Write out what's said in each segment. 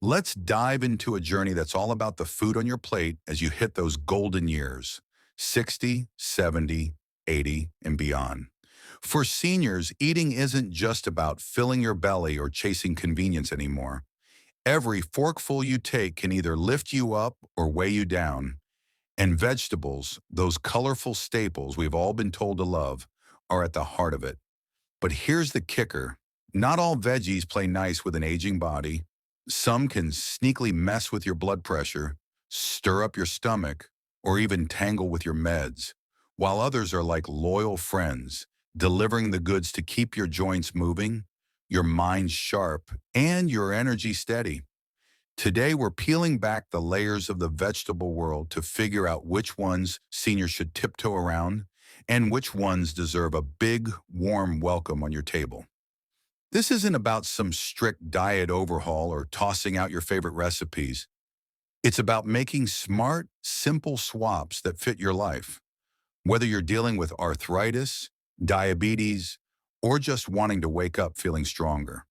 Let's dive into a journey that's all about the food on your plate as you hit those golden years, 60, 70, 80, and beyond. For seniors, eating isn't just about filling your belly or chasing convenience anymore. Every forkful you take can either lift you up or weigh you down. And vegetables, those colorful staples we've all been told to love, are at the heart of it. But here's the kicker. Not all veggies play nice with an aging body. Some can sneakily mess with your blood pressure, stir up your stomach, or even tangle with your meds, while others are like loyal friends, delivering the goods to keep your joints moving, your mind sharp, and your energy steady. Today, we're peeling back the layers of the vegetable world to figure out which ones seniors should tiptoe around and which ones deserve a big, warm welcome on your table. This isn't about some strict diet overhaul or tossing out your favorite recipes. It's about making smart, simple swaps that fit your life. Whether you're dealing with arthritis, diabetes, or just wanting to wake up feeling stronger.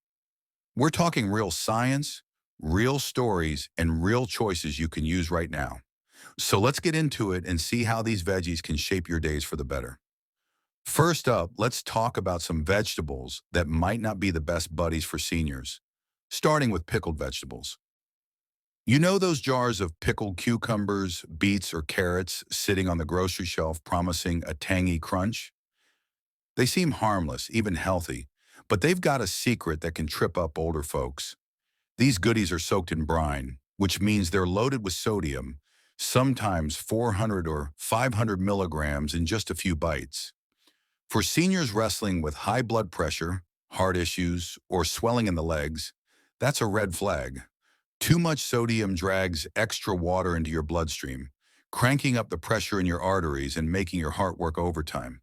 We're talking real science, real stories, and real choices you can use right now. So let's get into it and see how these veggies can shape your days for the better. First up, let's talk about some vegetables that might not be the best buddies for seniors, starting with pickled vegetables. You know those jars of pickled cucumbers, beets, or carrots sitting on the grocery shelf promising a tangy crunch? They seem harmless, even healthy, but they've got a secret that can trip up older folks. These goodies are soaked in brine, which means they're loaded with sodium, sometimes 400 or 500 milligrams in just a few bites. For seniors wrestling with high blood pressure, heart issues, or swelling in the legs, that's a red flag. Too much sodium drags extra water into your bloodstream, cranking up the pressure in your arteries and making your heart work overtime.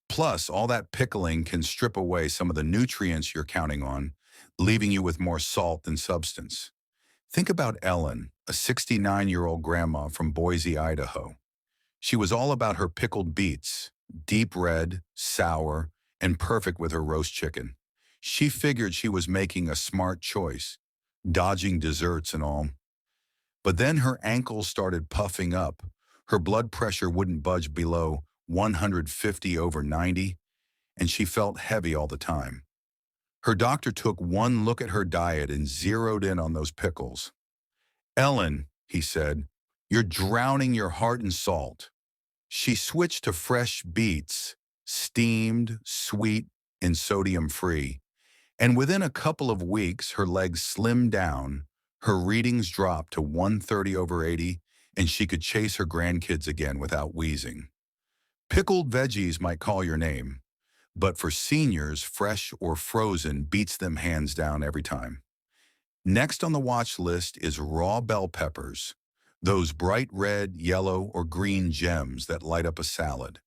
Plus, all that pickling can strip away some of the nutrients you're counting on, leaving you with more salt than substance. Think about Ellen, a 69-year-old grandma from Boise, Idaho. She was all about her pickled beets, deep red, sour, and perfect with her roast chicken. She figured she was making a smart choice, dodging desserts and all. But then her ankles started puffing up. Her blood pressure wouldn't budge below 150 over 90, and she felt heavy all the time. Her doctor took one look at her diet and zeroed in on those pickles. Ellen, he said, you're drowning your heart in salt. She switched to fresh beets, steamed, sweet, and sodium-free. And within a couple of weeks, her legs slimmed down, her readings dropped to 130 over 80, and she could chase her grandkids again without wheezing. Pickled veggies might call your name, but for seniors, fresh or frozen beats them hands down every time. Next on the watch list is raw bell peppers, those bright red, yellow, or green gems that light up a salad.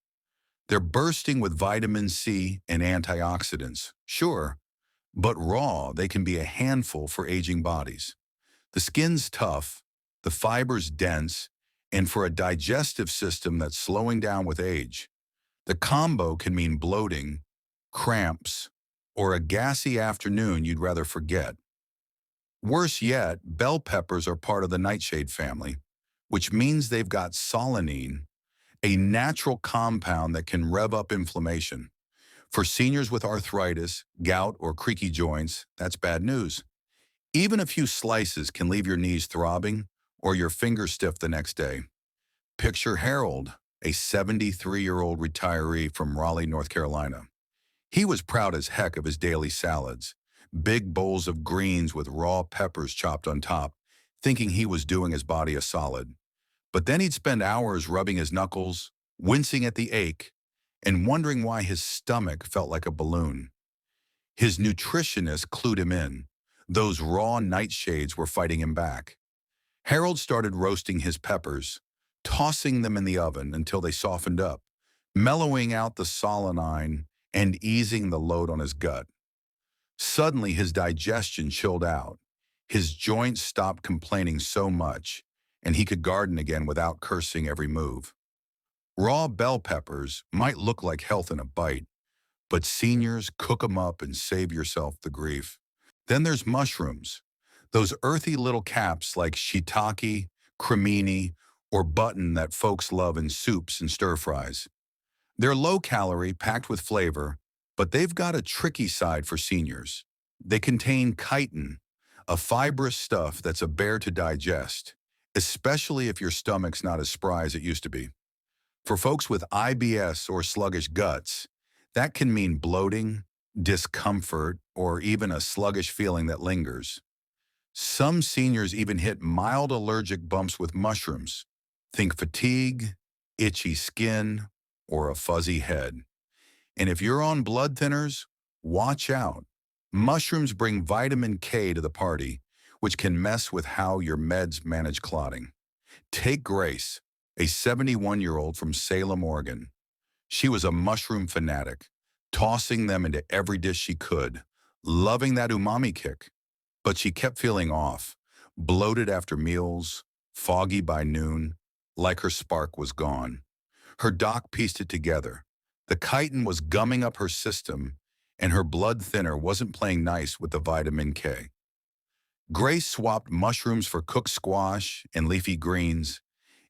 They're bursting with vitamin C and antioxidants, sure, but raw, they can be a handful for aging bodies. The skin's tough, the fiber's dense, and for a digestive system that's slowing down with age, the combo can mean bloating, cramps, or a gassy afternoon you'd rather forget. Worse yet, bell peppers are part of the nightshade family, which means they've got solanine, a natural compound that can rev up inflammation. For seniors with arthritis, gout, or creaky joints, that's bad news. Even a few slices can leave your knees throbbing or your fingers stiff the next day. Picture Harold, a 73-year-old retiree from Raleigh, North Carolina. He was proud as heck of his daily salads, big bowls of greens with raw peppers chopped on top, thinking he was doing his body a solid. But then he'd spend hours rubbing his knuckles, wincing at the ache, and wondering why his stomach felt like a balloon. His nutritionist clued him in. Those raw nightshades were fighting him back. Harold started roasting his peppers, tossing them in the oven until they softened up, mellowing out the solanine and easing the load on his gut. Suddenly, his digestion chilled out. His joints stopped complaining so much, and he could garden again without cursing every move. Raw bell peppers might look like health in a bite, but seniors, cook 'em up and save yourself the grief. Then there's mushrooms, Those earthy little caps like shiitake, cremini, or button that folks love in soups and stir-fries. They're low-calorie, packed with flavor, but they've got a tricky side for seniors. They contain chitin, a fibrous stuff that's a bear to digest, especially if your stomach's not as spry as it used to be. For folks with IBS or sluggish guts, that can mean bloating, discomfort, or even a sluggish feeling that lingers. Some seniors even hit mild allergic bumps with mushrooms. Think fatigue, itchy skin, or a fuzzy head. And if you're on blood thinners, watch out. Mushrooms bring vitamin K to the party, which can mess with how your meds manage clotting. Take Grace, a 71-year-old from Salem, Oregon. She was a mushroom fanatic, tossing them into every dish she could, loving that umami kick. But she kept feeling off, bloated after meals, foggy by noon, like her spark was gone. Her doc pieced it together. The chitin was gumming up her system, and her blood thinner wasn't playing nice with the vitamin K. Grace swapped mushrooms for cooked squash and leafy greens,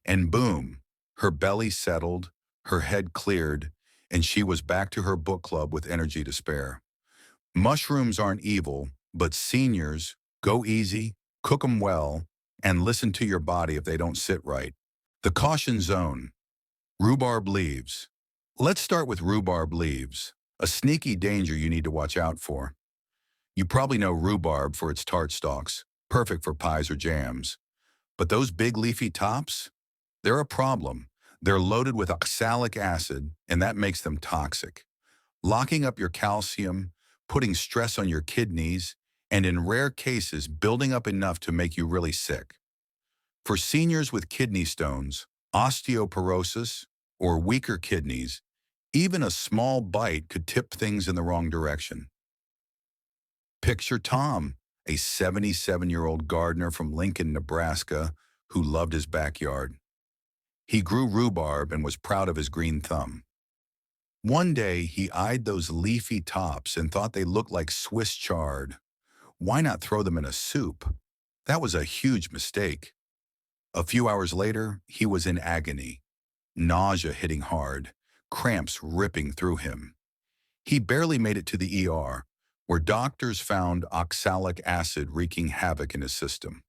and boom, her belly settled, her head cleared, and she was back to her book club with energy to spare. Mushrooms aren't evil, but seniors, go easy, cook 'em well, and listen to your body if they don't sit right. The caution zone. Rhubarb leaves. Let's start with rhubarb leaves, a sneaky danger you need to watch out for. You probably know rhubarb for its tart stalks, perfect for pies or jams. But those big leafy tops? They're a problem. They're loaded with oxalic acid, and that makes them toxic, locking up your calcium, putting stress on your kidneys, and in rare cases, building up enough to make you really sick. For seniors with kidney stones, osteoporosis, or weaker kidneys, even a small bite could tip things in the wrong direction. Picture Tom, a 77-year-old gardener from Lincoln, Nebraska, who loved his backyard. He grew rhubarb and was proud of his green thumb. One day, he eyed those leafy tops and thought they looked like Swiss chard. Why not throw them in a soup? That was a huge mistake. A few hours later, he was in agony, nausea hitting hard, cramps ripping through him. He barely made it to the ER, where doctors found oxalic acid wreaking havoc in his system.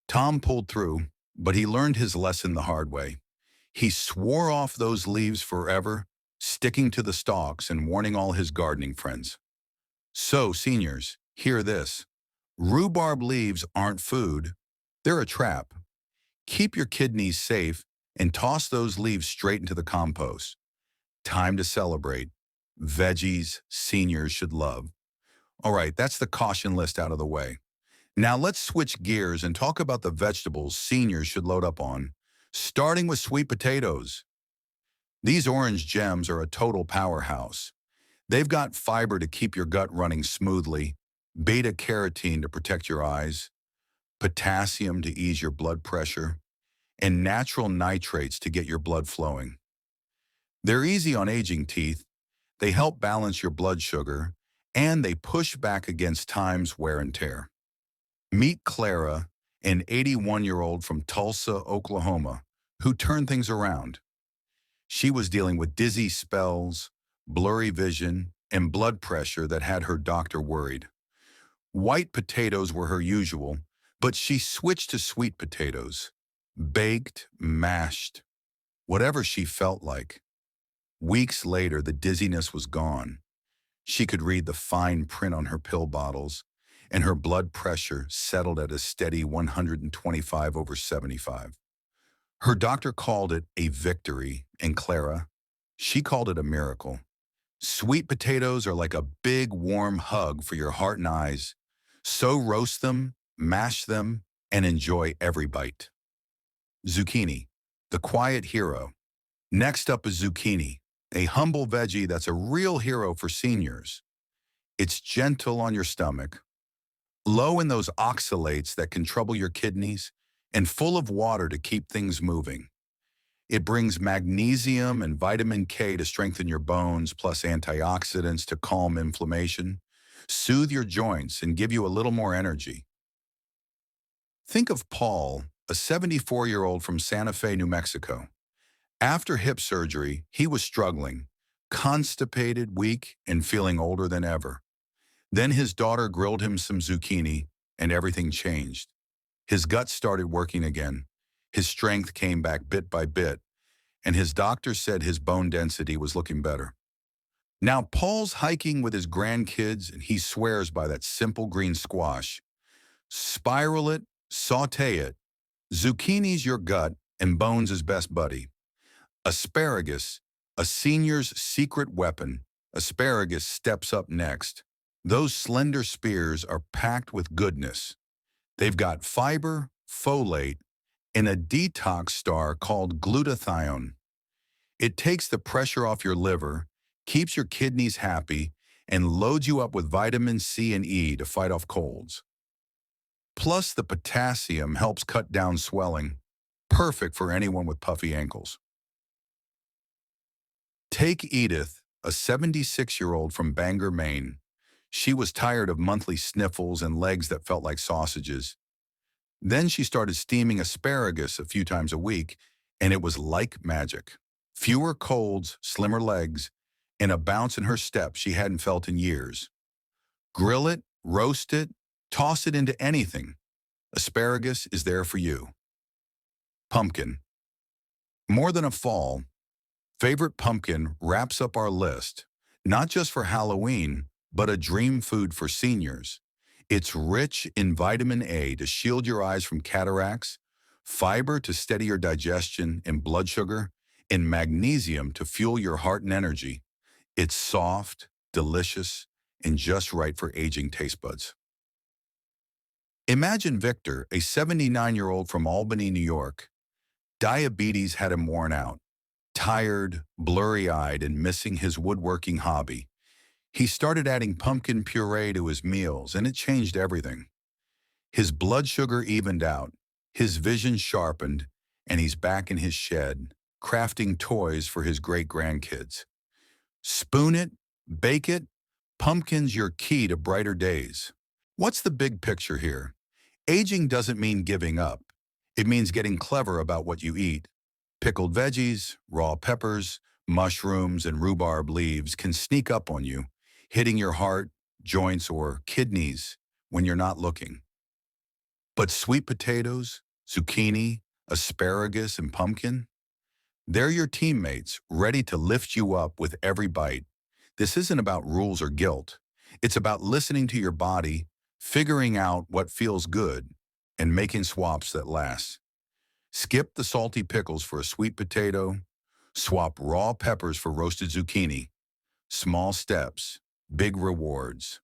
Tom pulled through, but he learned his lesson the hard way. He swore off those leaves forever, sticking to the stalks and warning all his gardening friends. So, seniors, hear this. Rhubarb leaves aren't food. They're a trap. Keep your kidneys safe and toss those leaves straight into the compost. Time to celebrate. Veggies seniors should love. All right, that's the caution list out of the way. Now let's switch gears and talk about the vegetables seniors should load up on, starting with sweet potatoes. These orange gems are a total powerhouse. They've got fiber to keep your gut running smoothly, beta-carotene to protect your eyes, potassium to ease your blood pressure, and natural nitrates to get your blood flowing. They're easy on aging teeth, they help balance your blood sugar, and they push back against time's wear and tear. Meet Clara, an 81-year-old from Tulsa, Oklahoma, who turned things around. She was dealing with dizzy spells, blurry vision, and blood pressure that had her doctor worried. White potatoes were her usual, but she switched to sweet potatoes. Baked, mashed, whatever she felt like. Weeks later, the dizziness was gone. She could read the fine print on her pill bottles, and her blood pressure settled at a steady 125/75. Her doctor called it a victory, and Clara, she called it a miracle. Sweet potatoes are like a big warm hug for your heart and eyes. So roast them, mash them, and enjoy every bite. Zucchini, the quiet hero. Next up is zucchini, a humble veggie that's a real hero for seniors. It's gentle on your stomach, low in those oxalates that can trouble your kidneys, and full of water to keep things moving. It brings magnesium and vitamin K to strengthen your bones, plus antioxidants to calm inflammation, soothe your joints, and give you a little more energy. Think of Paul, a 74-year-old from Santa Fe, New Mexico. After hip surgery, he was struggling, constipated, weak, and feeling older than ever. Then his daughter grilled him some zucchini, and everything changed. His gut started working again. His strength came back bit by bit, and his doctor said his bone density was looking better. Now Paul's hiking with his grandkids, and he swears by that simple green squash. Spiral it, saute it. Zucchini's your gut, and bones is best buddy. Asparagus, a senior's secret weapon. Asparagus steps up next. Those slender spears are packed with goodness. They've got fiber, folate, and a detox star called glutathione. It takes the pressure off your liver, keeps your kidneys happy, and loads you up with vitamin C and E to fight off colds. Plus, the potassium helps cut down swelling, perfect for anyone with puffy ankles. Take Edith, a 76-year-old from Bangor, Maine. She was tired of monthly sniffles and legs that felt like sausages. Then she started steaming asparagus a few times a week, and it was like magic. Fewer colds, slimmer legs, and a bounce in her step she hadn't felt in years. Grill it, roast it, toss it into anything. Asparagus is there for you. Pumpkin. More than a fall, favorite pumpkin wraps up our list, not just for Halloween, but a dream food for seniors. It's rich in vitamin A to shield your eyes from cataracts, fiber to steady your digestion and blood sugar, and magnesium to fuel your heart and energy. It's soft, delicious, and just right for aging taste buds. Imagine Victor, a 79-year-old from Albany, New York. Diabetes had him worn out, tired, blurry-eyed, and missing his woodworking hobby. He started adding pumpkin puree to his meals, and it changed everything. His blood sugar evened out, his vision sharpened, and he's back in his shed, crafting toys for his great-grandkids. Spoon it, bake it, pumpkin's your key to brighter days. What's the big picture here? Aging doesn't mean giving up. It means getting clever about what you eat. Pickled veggies, raw peppers, mushrooms, and rhubarb leaves can sneak up on you, hitting your heart, joints, or kidneys when you're not looking. But sweet potatoes, zucchini, asparagus, and pumpkin, they're your teammates, ready to lift you up with every bite. This isn't about rules or guilt. It's about listening to your body, figuring out what feels good, and making swaps that last. Skip the salty pickles for a sweet potato. Swap raw peppers for roasted zucchini. Small steps, big rewards.